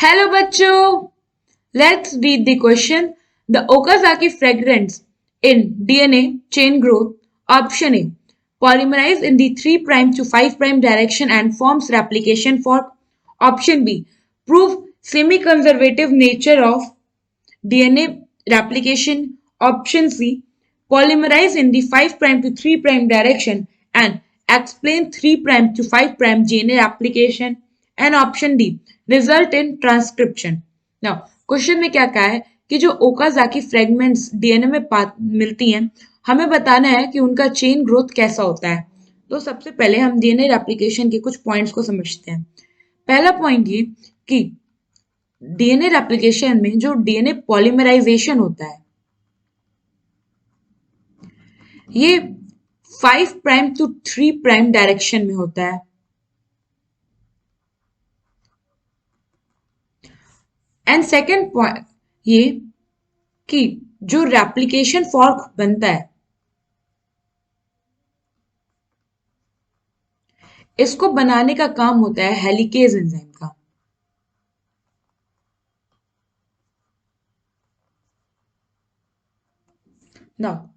Hello बच्चों, let's read the question. The Okazaki fragments in DNA chain growth. Option A. Polymerize in the 3' to 5' direction and forms replication fork. Option B. Prove semi-conservative nature of DNA replication. Option C. Polymerize in the 5' to 3' direction and explain 3' to 5' DNA replication. And option D. Result in transcription. Now, question में क्या कहा है कि जो Okazaki fragments DNA में मिलती हैं, हमें बताना है कि उनका चेन ग्रोथ कैसा होता है। तो सबसे पहले हम डीएनए रेप्लिकेशन के कुछ पॉइंट्स को समझते हैं। पहला पॉइंट ये कि डीएनए रेप्लिकेशन में जो डीएनए पॉलीमराइजेशन होता है ये 5' टू 3' डायरेक्शन में होता है। एंड सेकेंड पॉइंट ये कि जो रेप्लिकेशन फॉर्क बनता है इसको बनाने का काम होता है हेलिकेज एंजाइम का। नाउ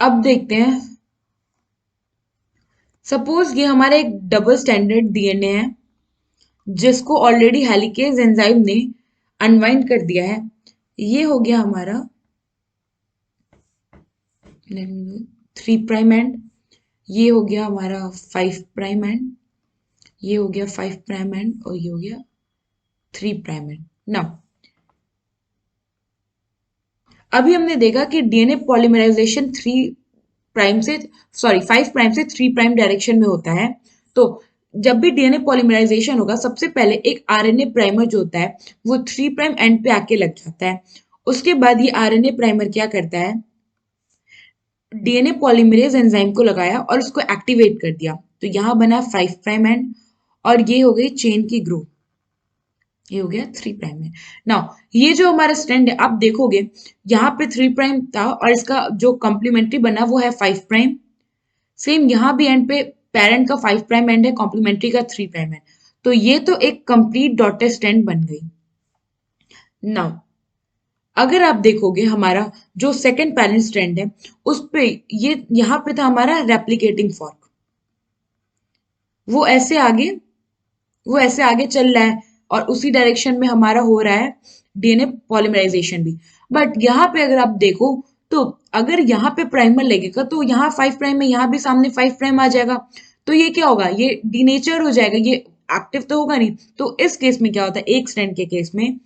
अब देखते हैं, सपोज ये हमारा एक डबल स्टैंडर्ड डीएनए है जिसको ऑलरेडी हेलिकेज एंजाइम ने अनवाइंड कर दिया है। ये हो गया हमारा 3' एंड, ये हो गया हमारा 5' एंड, ये हो गया 5' एंड और ये हो गया 3' एंड। नाउ अभी हमने देखा कि डीएनए पॉलीमराइजेशन 5' से 3' डायरेक्शन में होता है। तो जब भी डीएनए पॉलीमराइजेशन होगा सबसे पहले एक आरएनए प्राइमर जो होता है वो 3' एंड पे आके लग जाता है। उसके बाद ये आरएनए प्राइमर क्या करता है, डीएनए पॉलीमरेज एंजाइम को लगाया और उसको एक्टिवेट कर दिया। तो यहाँ बना 5' एंड और ये हो गई चेन की ग्रुप, ये हो गया 3' में। नाउ ये जो हमारा स्ट्रैंड है आप देखोगे यहाँ पे 3' था और इसका जो कॉम्प्लीमेंट्री बना वो है 5'। सेम यहाँ भी एंड पे पेरेंट का 5' एंड है, कॉम्प्लीमेंट्री का 3' है। तो ये तो एक कंप्लीट डॉटेड स्ट्रैंड बन गई। नाउ अगर आप देखोगे हमारा जो सेकंड पेरेंट स्ट्रैंड है उस पे ये यहाँ पे था हमारा रेप्लिकेटिंग फॉर्क, वो ऐसे आगे वो ऐसे आगे चल रहा है और उसी डायरेक्शन में हमारा हो रहा है डीएनए पॉलीमराइजेशन भी। बट यहाँ पे अगर आप देखो तो अगर यहाँ पे प्राइमर लगेगा तो यहाँ 5' में यहाँ भी सामने 5' आ जाएगा। तो ये क्या होगा, ये डीनेचर हो जाएगा, ये एक्टिव तो होगा नहीं। तो इस केस में क्या होता है, एक स्ट्रैंड के केस में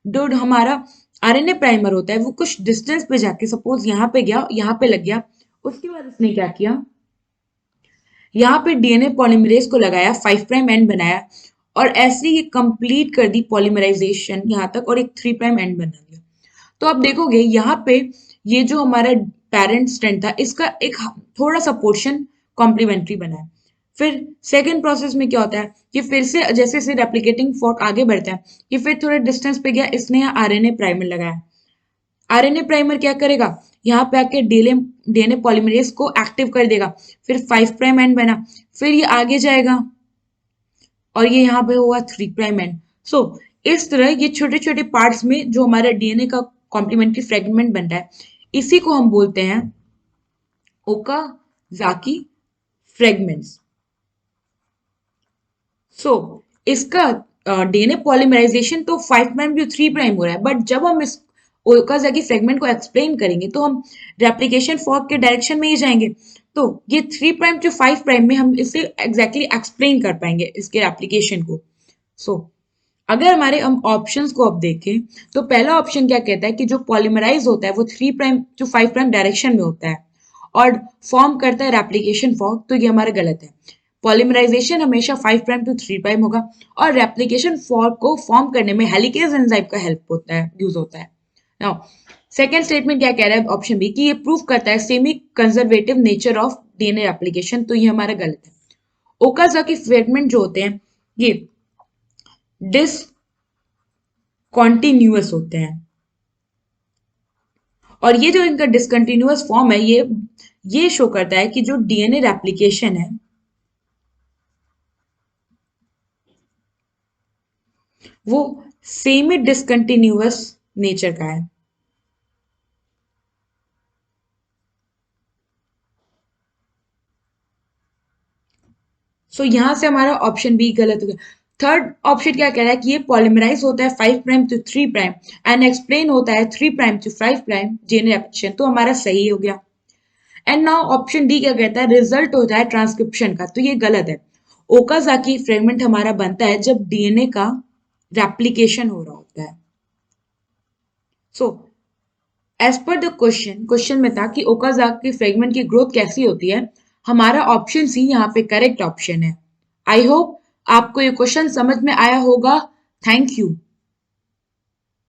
जो हमारा आरएनए प्राइमर होता है वो कुछ डिस्टेंस पे जाके सपोज यहाँ पे गया, यहाँ पे लग गया, उसके बाद उसने क्या किया, यहाँ पे डीएनए पॉलीमरेज को लगाया, 5' एंड बनाया और ऐसे ही कंप्लीट कर दी पॉलीमराइजेशन यहाँ तक और एक 3' एंड बना दिया। तो आप देखोगे यहाँ पे ये जो हमारा पेरेंट स्ट्रैंड था इसका एक थोड़ा सा पोर्शन कॉम्प्लीमेंट्री बना है। फिर सेकेंड प्रोसेस में क्या होता है कि फिर से जैसे जैसे रेप्लिकेटिंग फॉर्क आगे बढ़ता है ये फिर थोड़े डिस्टेंस पे गया, इसने यहाँ आरएनए प्राइमर लगाया। आरएनए प्राइमर क्या करेगा, यहाँ पे आके डीएनए पॉलीमरेज को एक्टिव कर देगा, फिर 5' एंड बना, फिर ये आगे जाएगा और ये यहाँ पे होगा 3' एंड। सो इस तरह ये छोटे छोटे पार्ट्स में जो हमारा डीएनए का कॉम्प्लीमेंट्री फ्रेगमेंट बनता है इसी को हम बोलते हैं ओकाजाकी फ्रेगमेंट्स। सो इसका डीएनए पॉलीमराइजेशन तो 5' टू 3' हो रहा है, बट जब हम इस ओकाजाकी फ्रेगमेंट को एक्सप्लेन करेंगे तो हम रेप्लिकेशन फॉर्क के डायरेक्शन में ही जाएंगे। तो ये 3' टू 5' में हम इसे एग्जैक्टली एक्सप्लेन कर पाएंगे इसके एप्लीकेशन को। सो अगर हमारे हम ऑप्शंस को अब देखें तो पहला ऑप्शन क्या कहता है कि जो पॉलीमराइज होता है वो 3' टू 5' डायरेक्शन में होता है और फॉर्म करता है रेप्लिकेशन फॉर्क। तो ये हमारा गलत है, पॉलीमराइजेशन हमेशा 5' टू 3' होगा और रेप्लिकेशन फॉर्क को फॉर्म करने में हेलिकेज एंजाइम का हेल्प होता है, यूज होता है। नाउ सेकेंड स्टेटमेंट क्या कह रहा है ऑप्शन बी कि ये प्रूव करता है semi conservative nature of DNA replication. तो ये हमारा गलत है। ओकाजाकी फ्रेगमेंट जो होते हैं ये डिसकॉन्टिन्यूअस होते हैं और ये जो इनका डिसकंटिन्यूअस फॉर्म है ये शो करता है कि जो डीएनए रेप्लिकेशन है वो सेमी डिसकंटिन्यूअस नेचर का है। यहां से हमारा ऑप्शन बी गलत हो गया। थर्ड ऑप्शन क्या कह रहा है कि ये पॉलीमराइज होता है 5 prime to 3 prime and explain होता है 3 prime to 5 prime DNA replication, तो हमारा सही हो गया। एंड नाउ ऑप्शन डी क्या कहता है, रिजल्ट होता है ट्रांसक्रिप्शन का, तो ये गलत है। ओकाजाकी फ्रेगमेंट हमारा बनता है जब डीएनए का रेप्लिकेशन हो रहा होता है। So as per the question में था कि ओकाजाकी फ्रेगमेंट की ग्रोथ कैसी होती है, हमारा ऑप्शन सी यहाँ पे करेक्ट ऑप्शन है। आई होप आपको ये क्वेश्चन समझ में आया होगा। Thank you.